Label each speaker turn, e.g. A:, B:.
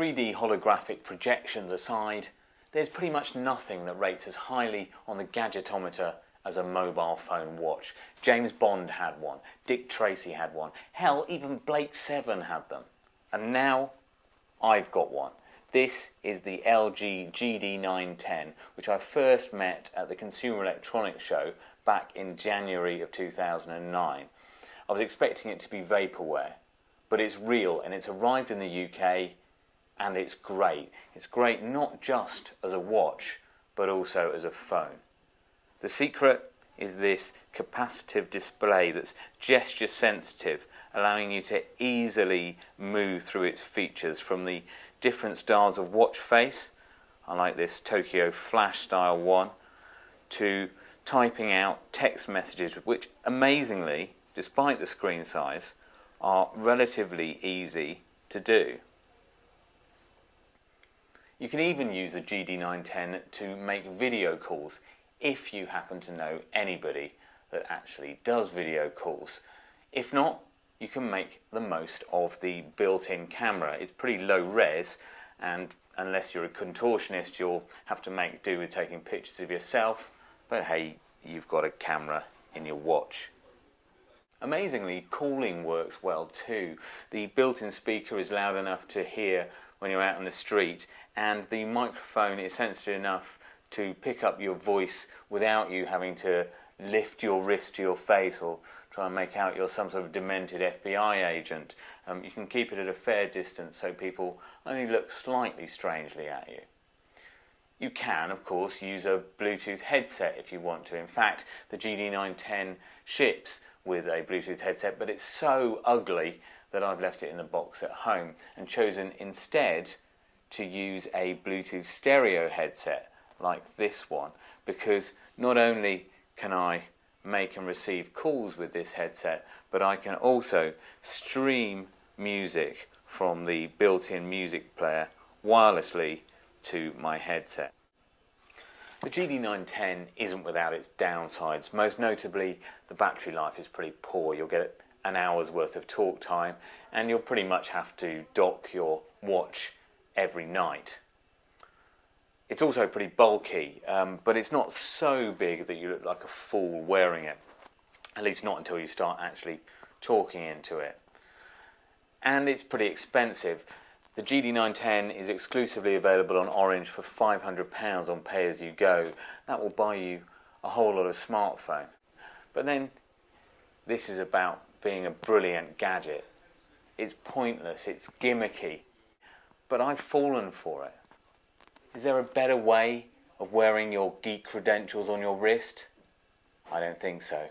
A: 3D holographic projections aside, there's pretty much nothing that rates as highly on the gadgetometer as a mobile phone watch. James Bond had one, Dick Tracy had one, hell, even Blake Seven had them. And now I've got one. This is the LG GD910, which I first met at the Consumer Electronics Show back in January of 2009. I was expecting it to be vaporware, but it's real and it's arrived in the UK and it's great. It's great not just as a watch, but also as a phone. The secret is this capacitive display that's gesture sensitive, allowing you to easily move through its features from the different styles of watch face, I like this Tokyo Flash style one, to typing out text messages, which amazingly, despite the screen size, are relatively easy to do. You can even use the GD910 to make video calls if you happen to know anybody that actually does video calls. If not, you can make the most of the built-in camera. It's pretty low res, and unless you're a contortionist, you'll have to make do with taking pictures of yourself, but hey, you've got a camera in your watch. Amazingly, calling works well too. The built-in speaker is loud enough to hear when you're out on the street, and the microphone is sensitive enough to pick up your voice without you having to lift your wrist to your face or try and make out you're some sort of demented FBI agent. You can keep it at a fair distance so people only look slightly strangely at you. You can, of course, use a Bluetooth headset if you want to. In fact, the GD910 ships with a Bluetooth headset, but it's so ugly that I've left it in the box at home and chosen instead to use a Bluetooth stereo headset like this one, because not only can I make and receive calls with this headset, but I can also stream music from the built-in music player wirelessly to my headset. The GD910 isn't without its downsides. Most notably, the battery life is pretty poor. You'll get an hour's worth of talk time, and you'll pretty much have to dock your watch every night. It's also pretty bulky, but it's not so big that you look like a fool wearing it. At least not until you start actually talking into it. And it's pretty expensive. The GD910 is exclusively available on Orange for £500 on pay-as-you-go. That will buy you a whole lot of smartphone. But then, this is about being a brilliant gadget. It's pointless, it's gimmicky, but I've fallen for it. Is there a better way of wearing your geek credentials on your wrist? I don't think so.